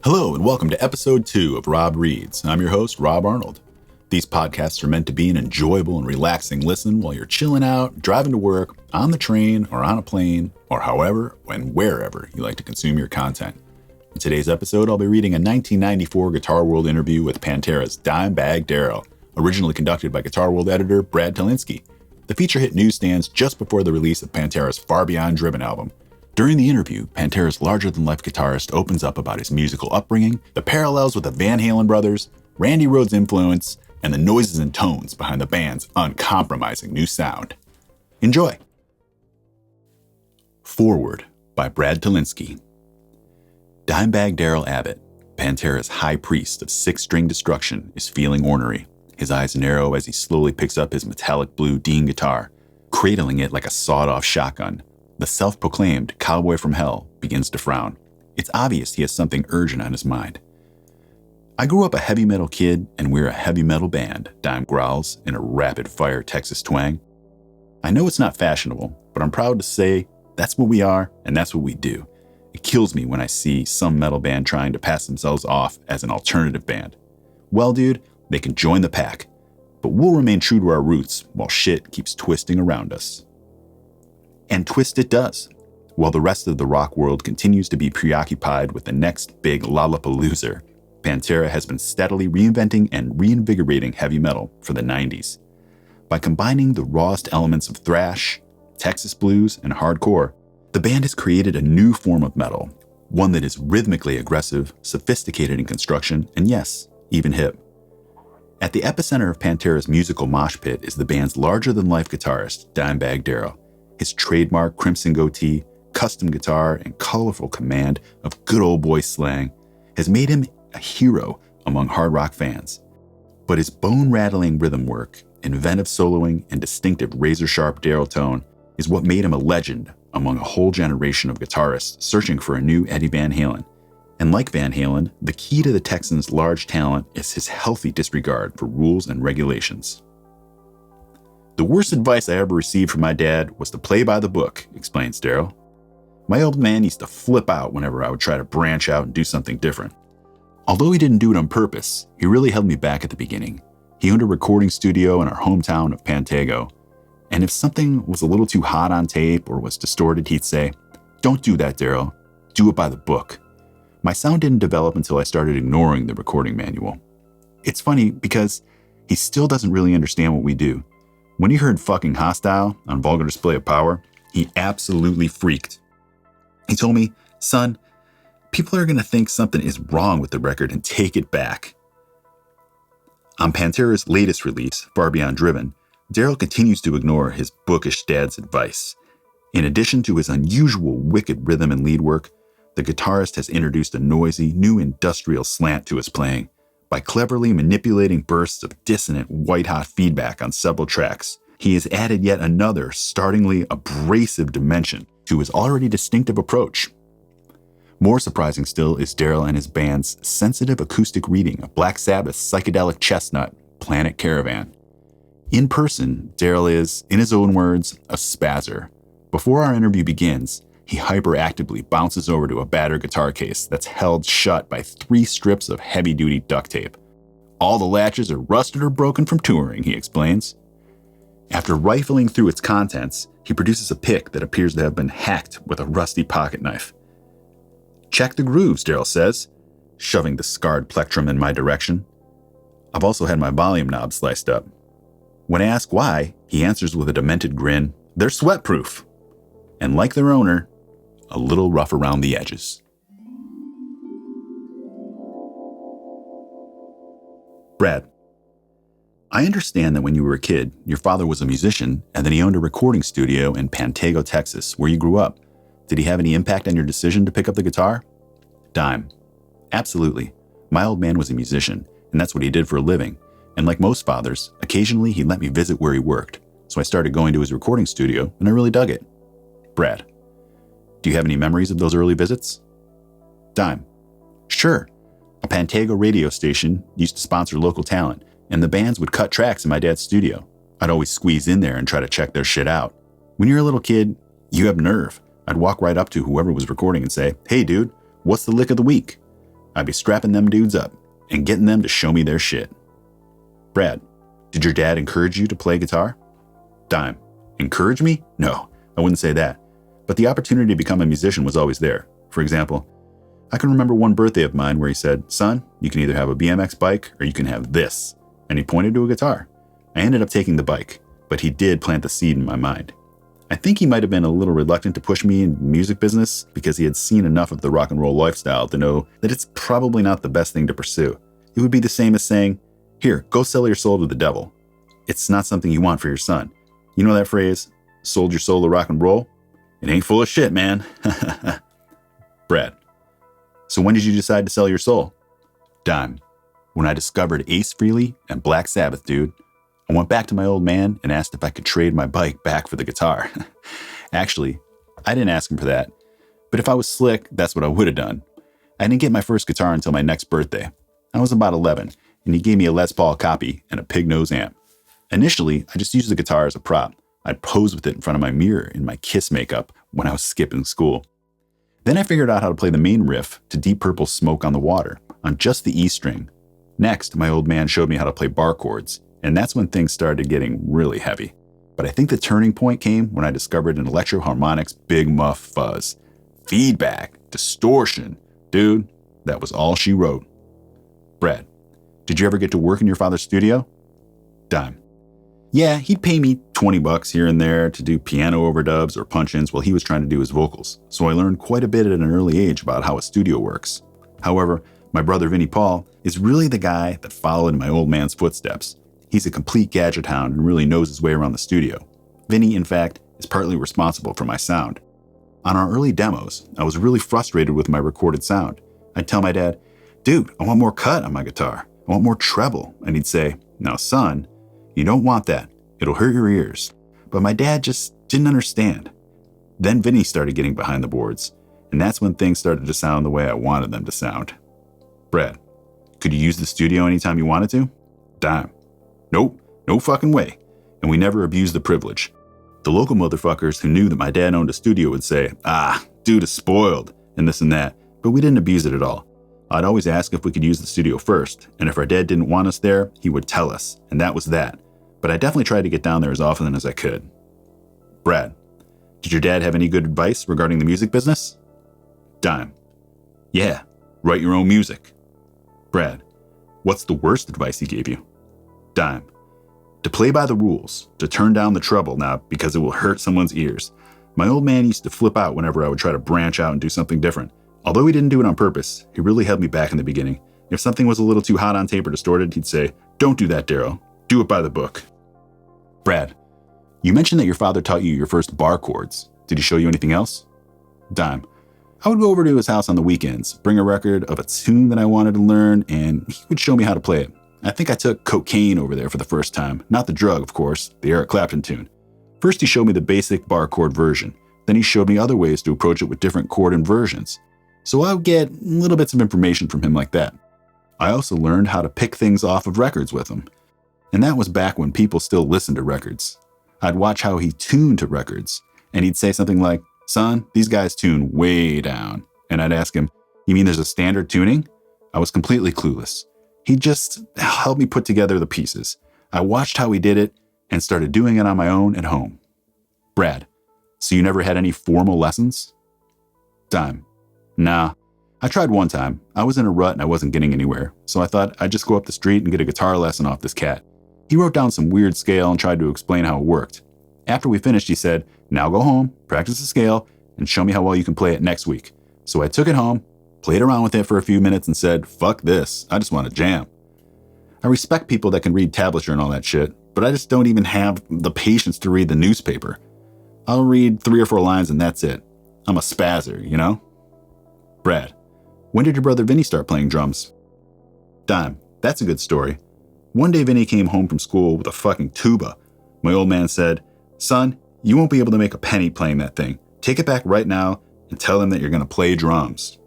Hello and welcome to episode 2 of Rob Reads. I'm your host, Rob Arnold. These podcasts are meant to be an enjoyable and relaxing listen while you're chilling out, driving to work, on the train, or on a plane, or however and wherever you like to consume your content. In today's episode, I'll be reading a 1994 Guitar World interview with Pantera's Dimebag Darrell, originally conducted by Guitar World editor Brad Tollinski. The feature hit newsstands just before the release of Pantera's Far Beyond Driven album. During the interview, Pantera's larger-than-life guitarist opens up about his musical upbringing, the parallels with the Van Halen brothers, Randy Rhoads' influence, and the noises and tones behind the band's uncompromising new sound. Enjoy! Forward by Brad Tollinski. Dimebag Darrell Abbott, Pantera's high priest of six-string destruction, is feeling ornery. His eyes narrow as he slowly picks up his metallic blue Dean guitar, cradling it like a sawed-off shotgun. The self-proclaimed cowboy from hell begins to frown. It's obvious he has something urgent on his mind. I grew up a heavy metal kid, and we're a heavy metal band, Dime growls in a rapid-fire Texas twang. I know it's not fashionable, but I'm proud to say that's what we are, and that's what we do. It kills me when I see some metal band trying to pass themselves off as an alternative band. Well, dude, they can join the pack, but we'll remain true to our roots while shit keeps twisting around us. And twist it does, while the rest of the rock world continues to be preoccupied with the next big Lollapalooza. Pantera has been steadily reinventing and reinvigorating heavy metal for the 90s. By combining the rawest elements of thrash, Texas blues, and hardcore, the band has created a new form of metal, one that is rhythmically aggressive, sophisticated in construction, and yes, even hip. At the epicenter of Pantera's musical mosh pit is the band's larger-than-life guitarist, Dimebag Darrell. His trademark crimson goatee, custom guitar, and colorful command of good old boy slang has made him a hero among hard rock fans. But his bone-rattling rhythm work, inventive soloing, and distinctive razor-sharp Darrell tone is what made him a legend among a whole generation of guitarists searching for a new Eddie Van Halen. And like Van Halen, the key to the Texans' large talent is his healthy disregard for rules and regulations. The worst advice I ever received from my dad was to play by the book, explains Darrell. My old man used to flip out whenever I would try to branch out and do something different. Although he didn't do it on purpose, he really held me back at the beginning. He owned a recording studio in our hometown of Pantego, and if something was a little too hot on tape or was distorted, he'd say, "Don't do that, Darrell. Do it by the book." My sound didn't develop until I started ignoring the recording manual. It's funny because he still doesn't really understand what we do. When he heard fucking hostile on Vulgar Display of Power, he absolutely freaked. He told me, "Son, people are going to think something is wrong with the record and take it back." On Pantera's latest release, Far Beyond Driven, Darrell continues to ignore his bookish dad's advice. In addition to his unusual wicked rhythm and lead work, the guitarist has introduced a noisy, new industrial slant to his playing. By cleverly manipulating bursts of dissonant, white-hot feedback on several tracks, he has added yet another startlingly abrasive dimension to his already distinctive approach. More surprising still is Darrell and his band's sensitive acoustic reading of Black Sabbath's psychedelic chestnut, Planet Caravan. In person, Darrell is, in his own words, a spazzer. Before our interview begins, he hyperactively bounces over to a battered guitar case that's held shut by 3 strips of heavy-duty duct tape. "All the latches are rusted or broken from touring," he explains. After rifling through its contents, he produces a pick that appears to have been hacked with a rusty pocket knife. "Check the grooves," Darrell says, shoving the scarred plectrum in my direction. I've also had my volume knob sliced up. When I ask why, he answers with a demented grin, "They're sweat-proof." And like their owner, a little rough around the edges. Brad, I understand that when you were a kid, your father was a musician and then he owned a recording studio in Pantego, Texas, where you grew up. Did he have any impact on your decision to pick up the guitar? Dime. Absolutely. My old man was a musician, and that's what he did for a living. And like most fathers, occasionally he let me visit where he worked. So I started going to his recording studio, and I really dug it. Brad. Do you have any memories of those early visits? Dime. Sure. A Pantego radio station used to sponsor local talent, and the bands would cut tracks in my dad's studio. I'd always squeeze in there and try to check their shit out. When you're a little kid, you have nerve. I'd walk right up to whoever was recording and say, "Hey dude, what's the lick of the week?" I'd be strapping them dudes up and getting them to show me their shit. Brad, did your dad encourage you to play guitar? Dime, encourage me? No, I wouldn't say that. But the opportunity to become a musician was always there. For example, I can remember one birthday of mine where he said, son, you can either have a BMX bike or you can have this. And he pointed to a guitar. I ended up taking the bike, but he did plant the seed in my mind. I think he might have been a little reluctant to push me in the music business because he had seen enough of the rock and roll lifestyle to know that it's probably not the best thing to pursue. It would be the same as saying, here, go sell your soul to the devil. It's not something you want for your son. You know that phrase, sold your soul to rock and roll? It ain't full of shit, man. Brad, so when did you decide to sell your soul? Dime, when I discovered Ace Frehley and Black Sabbath, dude. I went back to my old man and asked if I could trade my bike back for the guitar. Actually, I didn't ask him for that. But if I was slick, that's what I would have done. I didn't get my first guitar until my next birthday. I was about 11, and he gave me a Les Paul copy and a pig nose amp. Initially, I just used the guitar as a prop. I'd pose with it in front of my mirror in my Kiss makeup when I was skipping school. Then I figured out how to play the main riff to Deep Purple's Smoke on the Water on just the E string. Next, my old man showed me how to play bar chords, and that's when things started getting really heavy. But I think the turning point came when I discovered an Electro-Harmonix Big Muff fuzz. Feedback, distortion. Dude, that was all she wrote. Brad, did you ever get to work in your father's studio? Dime. Yeah, he'd pay me $20 here and there to do piano overdubs or punch-ins while he was trying to do his vocals, so I learned quite a bit at an early age about how a studio works. However, my brother Vinnie Paul is really the guy that followed in my old man's footsteps. He's a complete gadget hound and really knows his way around the studio. Vinny, in fact, is partly responsible for my sound. On our early demos, I was really frustrated with my recorded sound. I'd tell my dad, dude, I want more cut on my guitar. I want more treble. And he'd say, now son, you don't want that. It'll hurt your ears. But my dad just didn't understand. Then Vinny started getting behind the boards, and that's when things started to sound the way I wanted them to sound. Brad, could you use the studio anytime you wanted to? Dime. Nope, no fucking way. And we never abused the privilege. The local motherfuckers who knew that my dad owned a studio would say, dude is spoiled, and this and that, but we didn't abuse it at all. I'd always ask if we could use the studio first, and if our dad didn't want us there, he would tell us, and that was that. But I definitely tried to get down there as often as I could. Brad, did your dad have any good advice regarding the music business? Dime. Yeah, write your own music. Brad, what's the worst advice he gave you? Dime. To play by the rules, to turn down the treble now because it will hurt someone's ears. My old man used to flip out whenever I would try to branch out and do something different. Although he didn't do it on purpose, he really held me back in the beginning. If something was a little too hot on tape or distorted, he'd say, don't do that, Darrell. Do it by the book. Brad, you mentioned that your father taught you your first bar chords. Did he show you anything else? Dime. I would go over to his house on the weekends, bring a record of a tune that I wanted to learn, and he would show me how to play it. I think I took cocaine over there for the first time. Not the drug, of course, the Eric Clapton tune. First, he showed me the basic bar chord version. Then he showed me other ways to approach it with different chord inversions. So I would get little bits of information from him like that. I also learned how to pick things off of records with him. And that was back when people still listened to records. I'd watch how he tuned to records, and he'd say something like, son, these guys tune way down. And I'd ask him, you mean there's a standard tuning? I was completely clueless. He just helped me put together the pieces. I watched how he did it and started doing it on my own at home. Brad, so you never had any formal lessons? Dime. Nah. I tried one time. I was in a rut and I wasn't getting anywhere, so I thought I'd just go up the street and get a guitar lesson off this cat. He wrote down some weird scale and tried to explain how it worked. After we finished, he said, now go home, practice the scale, and show me how well you can play it next week. So I took it home, played around with it for a few minutes and said, fuck this, I just want to jam. I respect people that can read tablature and all that shit, but I just don't even have the patience to read the newspaper. I'll read 3 or 4 lines and that's it. I'm a spazzer, you know? Brad, when did your brother Vinny start playing drums? Dime, that's a good story. One day Vinny came home from school with a fucking tuba. My old man said, son, you won't be able to make a penny playing that thing. Take it back right now and tell him that you're going to play drums.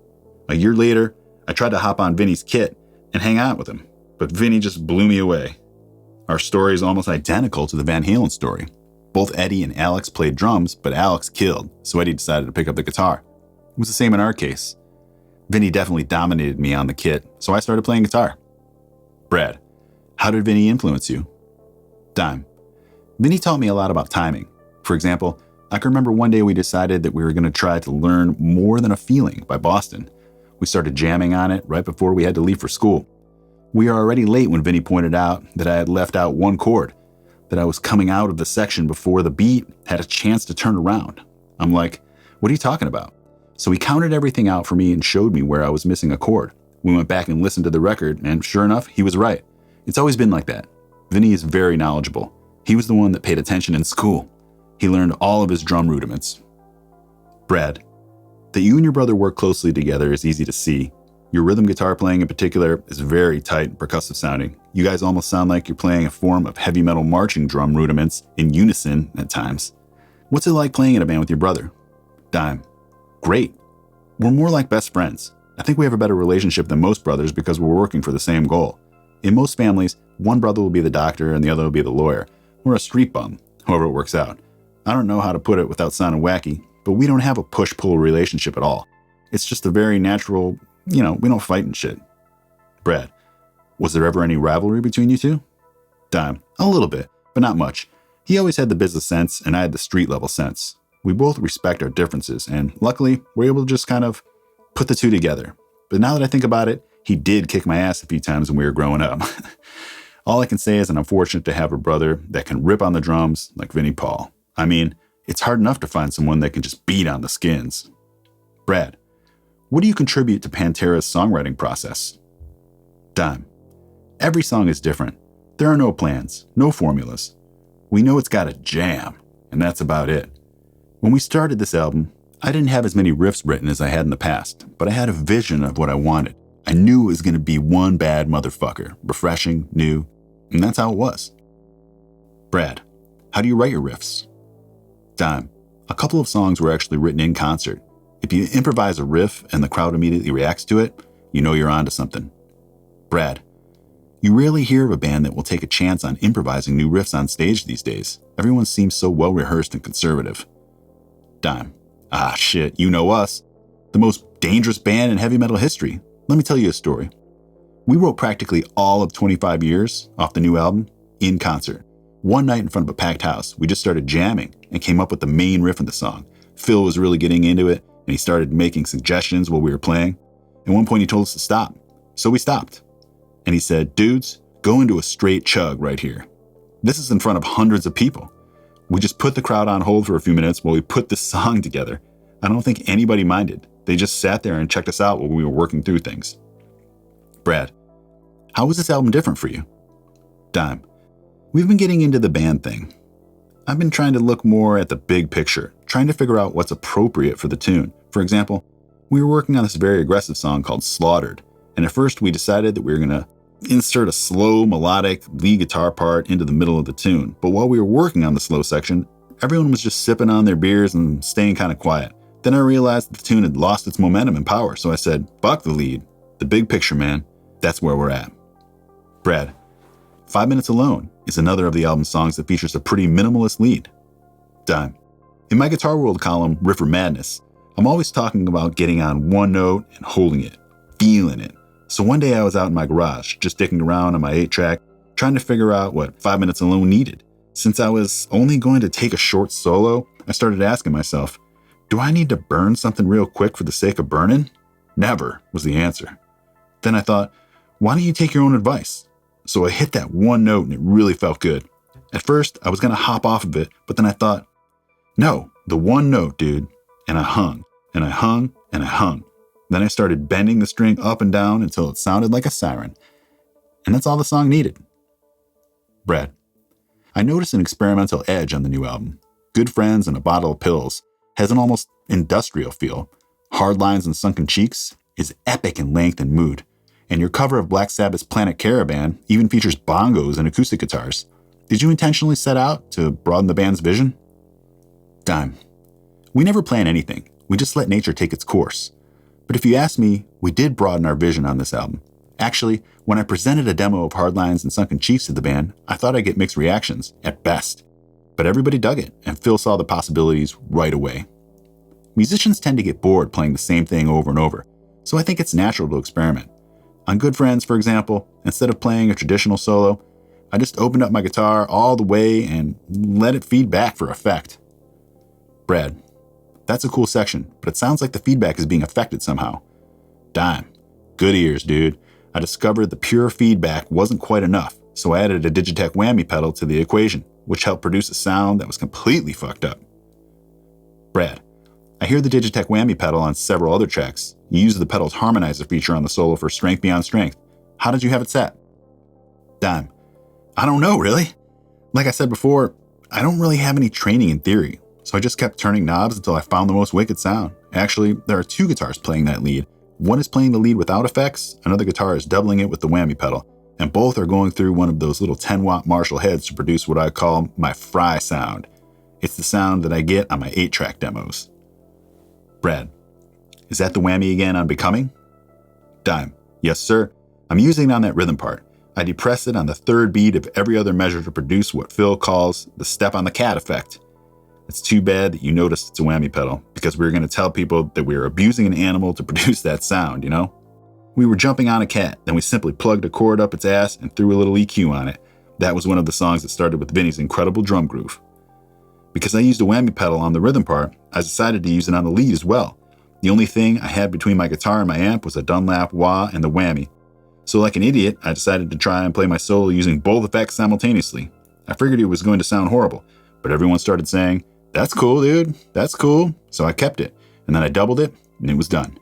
A year later, I tried to hop on Vinny's kit and hang out with him, but Vinny just blew me away. Our story is almost identical to the Van Halen story. Both Eddie and Alex played drums, but Alex killed, so Eddie decided to pick up the guitar. It was the same in our case. Vinnie definitely dominated me on the kit, so I started playing guitar. Brad, how did Vinnie influence you? Dime, Vinnie taught me a lot about timing. For example, I can remember one day we decided that we were going to try to learn More Than a Feeling by Boston. We started jamming on it right before we had to leave for school. We were already late when Vinnie pointed out that I had left out one chord, that I was coming out of the section before the beat had a chance to turn around. I'm like, what are you talking about? So he counted everything out for me and showed me where I was missing a chord. We went back and listened to the record, and sure enough, he was right. It's always been like that. Vinnie is very knowledgeable. He was the one that paid attention in school. He learned all of his drum rudiments. Brad, that you and your brother work closely together is easy to see. Your rhythm guitar playing in particular is very tight and percussive sounding. You guys almost sound like you're playing a form of heavy metal marching drum rudiments in unison at times. What's it like playing in a band with your brother? Dime, great. We're more like best friends. I think we have a better relationship than most brothers because we're working for the same goal. In most families, one brother will be the doctor and the other will be the lawyer. We're a street bum, however it works out. I don't know how to put it without sounding wacky, but we don't have a push-pull relationship at all. It's just a very natural, we don't fight and shit. Brad, was there ever any rivalry between you two? Dime, a little bit, but not much. He always had the business sense and I had the street level sense. We both respect our differences and luckily we're able to just kind of put the two together. But now that I think about it, he did kick my ass a few times when we were growing up. All I can say is I'm fortunate to have a brother that can rip on the drums like Vinnie Paul. I mean, it's hard enough to find someone that can just beat on the skins. Brad, what do you contribute to Pantera's songwriting process? Dime, every song is different. There are no plans, no formulas. We know it's got a jam, and that's about it. When we started this album, I didn't have as many riffs written as I had in the past, but I had a vision of what I wanted. I knew it was going to be one bad motherfucker, refreshing, new, and that's how it was. Brad, how do you write your riffs? Dime, a couple of songs were actually written in concert. If you improvise a riff and the crowd immediately reacts to it, you know you're onto something. Brad, you rarely hear of a band that will take a chance on improvising new riffs on stage these days. Everyone seems so well-rehearsed and conservative. Dime, shit, you know us. The most dangerous band in heavy metal history. Let me tell you a story. We wrote practically all of 25 Years off the new album in concert. One night in front of a packed house, we just started jamming and came up with the main riff of the song. Phil was really getting into it, and he started making suggestions while we were playing. At one point, he told us to stop. So we stopped. And he said, dudes, go into a straight chug right here. This is in front of hundreds of people. We just put the crowd on hold for a few minutes while we put this song together. I don't think anybody minded. They just sat there and checked us out while we were working through things. Brad, how was this album different for you? Dime, we've been getting into the band thing. I've been trying to look more at the big picture, trying to figure out what's appropriate for the tune. For example, we were working on this very aggressive song called Slaughtered, and at first we decided that we were going to insert a slow, melodic lead guitar part into the middle of the tune. But while we were working on the slow section, everyone was just sipping on their beers and staying kind of quiet. Then I realized that the tune had lost its momentum and power, so I said, fuck the lead. The big picture, man. That's where we're at. Brad, 5 Minutes Alone is another of the album's songs that features a pretty minimalist lead. Dime, in my Guitar World column, Riffer Madness, I'm always talking about getting on one note and holding it, feeling it. So one day I was out in my garage, just dicking around on my 8-track, trying to figure out what 5 Minutes Alone needed. Since I was only going to take a short solo, I started asking myself, do I need to burn something real quick for the sake of burning? Never was the answer. Then I thought, why don't you take your own advice? So I hit that one note and it really felt good. At first, I was going to hop off of it, but then I thought, no, the one note, dude. And I hung, and I hung, and I hung. Then I started bending the string up and down until it sounded like a siren. And that's all the song needed. Brad, I noticed an experimental edge on the new album. Good Friends and a Bottle of Pills has an almost industrial feel. Hard Lines and Sunken Cheeks is epic in length and mood. And your cover of Black Sabbath's Planet Caravan even features bongos and acoustic guitars. Did you intentionally set out to broaden the band's vision? Dime, we never plan anything. We just let nature take its course. But if you ask me, we did broaden our vision on this album. Actually, when I presented a demo of Hard Lines and Sunken Cheeks to the band, I thought I'd get mixed reactions, at best. But everybody dug it, and Phil saw the possibilities right away. Musicians tend to get bored playing the same thing over and over, so I think it's natural to experiment. On Good Friends, for example, instead of playing a traditional solo, I just opened up my guitar all the way and let it feed back for effect. Brad, that's a cool section, but it sounds like the feedback is being affected somehow. Dime, good ears, dude. I discovered the pure feedback wasn't quite enough, so I added a Digitech whammy pedal to the equation, which helped produce a sound that was completely fucked up. Brad, I hear the Digitech whammy pedal on several other tracks. You use the pedal's harmonizer feature on the solo for Strength Beyond Strength. How did you have it set? Dime, I don't know, really. Like I said before, I don't really have any training in theory, so I just kept turning knobs until I found the most wicked sound. Actually, there are two guitars playing that lead. One is playing the lead without effects, another guitar is doubling it with the whammy pedal, and both are going through one of those little 10-watt Marshall heads to produce what I call my fry sound. It's the sound that I get on my 8-track demos. Brad, is that the whammy again on Becoming? Dime, yes sir. I'm using it on that rhythm part. I depress it on the third beat of every other measure to produce what Phil calls the step on the cat effect. It's too bad that you noticed it's a whammy pedal, because we were going to tell people that we were abusing an animal to produce that sound, you know? We were jumping on a cat, then we simply plugged a cord up its ass and threw a little EQ on it. That was one of the songs that started with Vinnie's incredible drum groove. Because I used a whammy pedal on the rhythm part, I decided to use it on the lead as well. The only thing I had between my guitar and my amp was a Dunlap wah and the whammy. So like an idiot, I decided to try and play my solo using both effects simultaneously. I figured it was going to sound horrible, but everyone started saying, "That's cool, dude, that's cool." So I kept it, and then I doubled it, and it was done.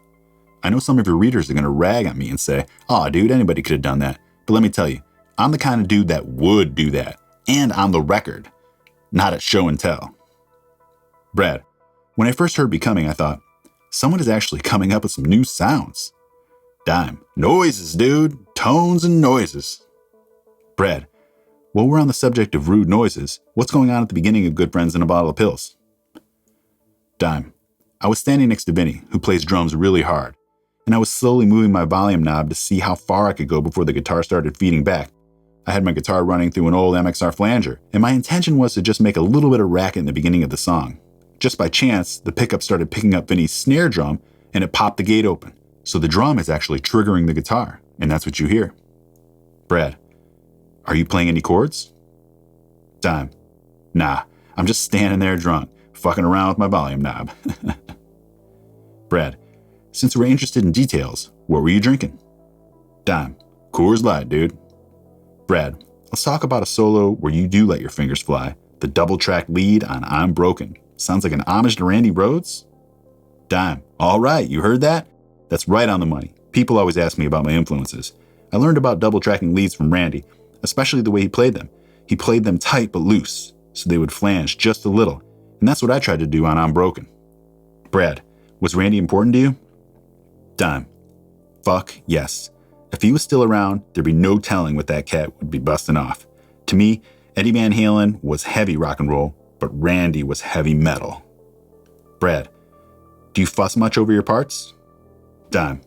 I know some of your readers are going to rag on me and say, "Aw, dude, anybody could have done that." But let me tell you, I'm the kind of dude that would do that, and on the record, not at show and tell. Brad, when I first heard Becoming, I thought, someone is actually coming up with some new sounds. Dime, noises, dude, tones and noises. Brad, while we're on the subject of rude noises, what's going on at the beginning of Good Friends and a Bottle of Pills? Dime, I was standing next to Vinnie, who plays drums really hard, and I was slowly moving my volume knob to see how far I could go before the guitar started feeding back. I had my guitar running through an old MXR flanger, and my intention was to just make a little bit of racket in the beginning of the song. Just by chance, the pickup started picking up Vinnie's snare drum, and it popped the gate open. So the drum is actually triggering the guitar, and that's what you hear. Brad, are you playing any chords? Dime, nah, I'm just standing there drunk, fucking around with my volume knob. Brad, since we're interested in details, what were you drinking? Dime, Coors Light, dude. Brad, let's talk about a solo where you do let your fingers fly. The double-track lead on I'm Broken. Sounds like an homage to Randy Rhoads? Dime, all right, you heard that? That's right on the money. People always ask me about my influences. I learned about double-tracking leads from Randy, especially the way he played them. He played them tight but loose, so they would flange just a little, and that's what I tried to do on I'm Broken. Brad, was Randy important to you? Dime, fuck yes. If he was still around, there'd be no telling what that cat would be busting off. To me, Eddie Van Halen was heavy rock and roll, but Randy was heavy metal. Brad, do you fuss much over your parts? Dime,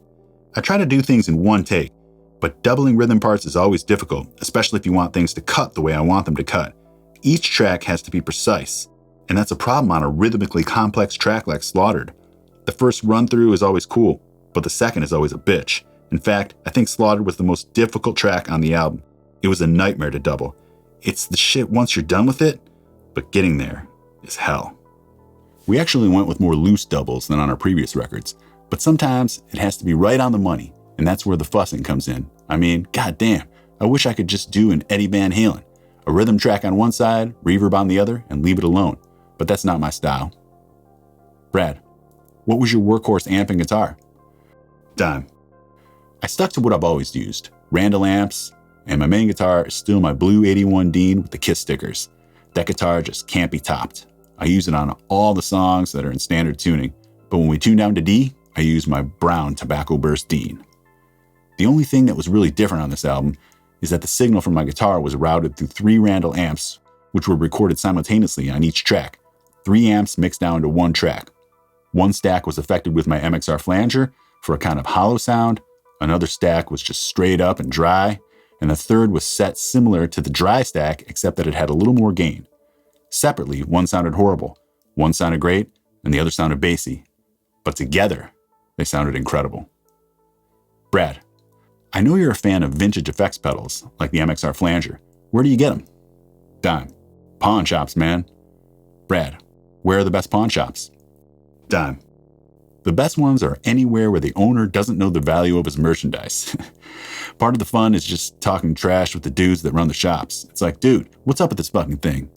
I try to do things in one take, but doubling rhythm parts is always difficult, especially if you want things to cut the way I want them to cut. Each track has to be precise, and that's a problem on a rhythmically complex track like Slaughtered. The first run through is always cool, but the second is always a bitch. In fact, I think Slaughtered was the most difficult track on the album. It was a nightmare to double. It's the shit once you're done with it, but getting there is hell. We actually went with more loose doubles than on our previous records, but sometimes it has to be right on the money, and that's where the fussing comes in. I mean, goddamn, I wish I could just do an Eddie Van Halen, a rhythm track on one side, reverb on the other, and leave it alone, but that's not my style. Brad, what was your workhorse amp and guitar? Dime, I stuck to what I've always used, Randall amps, and my main guitar is still my blue 81 Dean with the Kiss stickers. That guitar just can't be topped. I use it on all the songs that are in standard tuning, but when we tune down to D, I use my brown Tobacco Burst Dean. The only thing that was really different on this album is that the signal from my guitar was routed through 3 Randall amps, which were recorded simultaneously on each track. 3 amps mixed down to one track. One stack was affected with my MXR flanger for a kind of hollow sound, another stack was just straight up and dry, and the third was set similar to the dry stack except that it had a little more gain. Separately, one sounded horrible, one sounded great, and the other sounded bassy. But together, they sounded incredible. Brad, I know you're a fan of vintage effects pedals, like the MXR flanger. Where do you get them? Dime, pawn shops, man. Brad, where are the best pawn shops? Dime, the best ones are anywhere where the owner doesn't know the value of his merchandise. Part of the fun is just talking trash with the dudes that run the shops. It's like, dude, what's up with this fucking thing?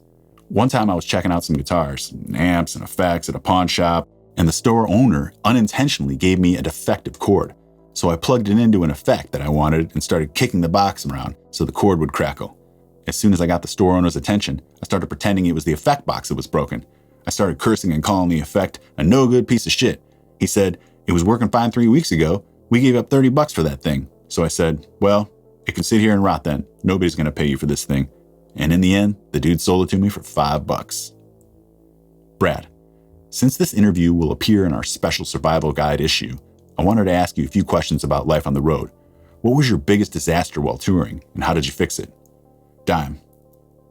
One time I was checking out some guitars, amps and effects at a pawn shop, and the store owner unintentionally gave me a defective cord. So I plugged it into an effect that I wanted and started kicking the box around so the cord would crackle. As soon as I got the store owner's attention, I started pretending it was the effect box that was broken. I started cursing and calling the effect a no-good piece of shit. He said, it was working fine 3 weeks ago. We gave up $30 for that thing. So I said, well, it can sit here and rot then. Nobody's going to pay you for this thing. And in the end, the dude sold it to me for $5. Brad, since this interview will appear in our special survival guide issue, I wanted to ask you a few questions about life on the road. What was your biggest disaster while touring, and how did you fix it? Dime,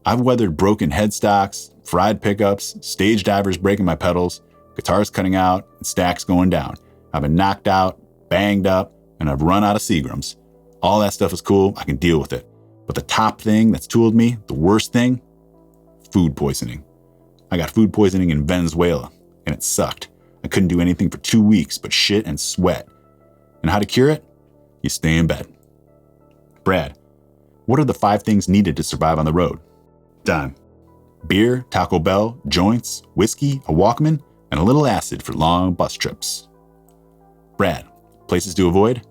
I've weathered broken headstocks, fried pickups, stage divers breaking my pedals, guitars cutting out, and stacks going down. I've been knocked out, banged up, and I've run out of Seagrams. All that stuff is cool, I can deal with it. But the top thing that's tooled me, the worst thing, food poisoning. I got food poisoning in Venezuela, and it sucked. I couldn't do anything for 2 weeks but shit and sweat. And how to cure it? You stay in bed. Brad, what are the 5 things needed to survive on the road? Dime, beer, Taco Bell, joints, whiskey, a Walkman, and a little acid for long bus trips. Brad, places to avoid?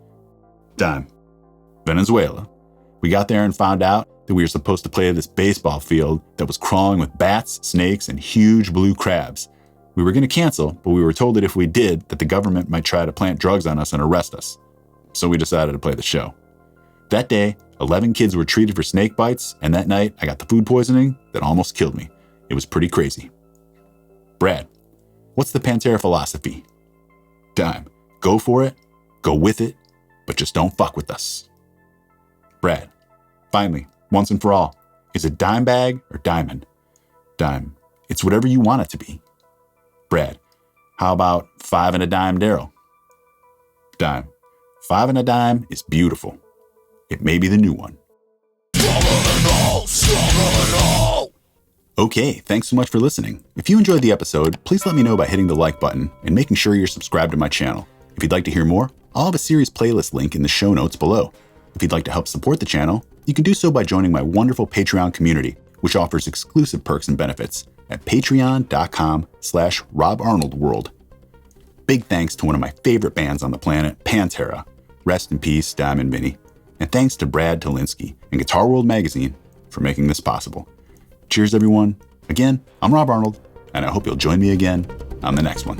Dime, Venezuela. We got there and found out that we were supposed to play this baseball field that was crawling with bats, snakes, and huge blue crabs. We were going to cancel, but we were told that if we did, that the government might try to plant drugs on us and arrest us. So we decided to play the show. That day, 11 kids were treated for snake bites, and that night I got the food poisoning that almost killed me. It was pretty crazy. Brad, what's the Pantera philosophy? Dime, go for it, go with it, but just don't fuck with us. Brad, finally, once and for all, is it Dimebag or Diamond? Dime, it's whatever you want it to be. Brad, how about 5 and a dime Darrell? Dime, 5 and a dime is beautiful. It may be the new one. Okay, thanks so much for listening. If you enjoyed the episode, please let me know by hitting the like button and making sure you're subscribed to my channel. If you'd like to hear more, I'll have a series playlist link in the show notes below. If you'd like to help support the channel, you can do so by joining my wonderful Patreon community, which offers exclusive perks and benefits at patreon.com/RobArnoldWorld. Big thanks to one of my favorite bands on the planet, Pantera. Rest in peace, Dime and Vinnie. And thanks to Brad Tollinski and Guitar World Magazine for making this possible. Cheers, everyone. Again, I'm Rob Arnold, and I hope you'll join me again on the next one.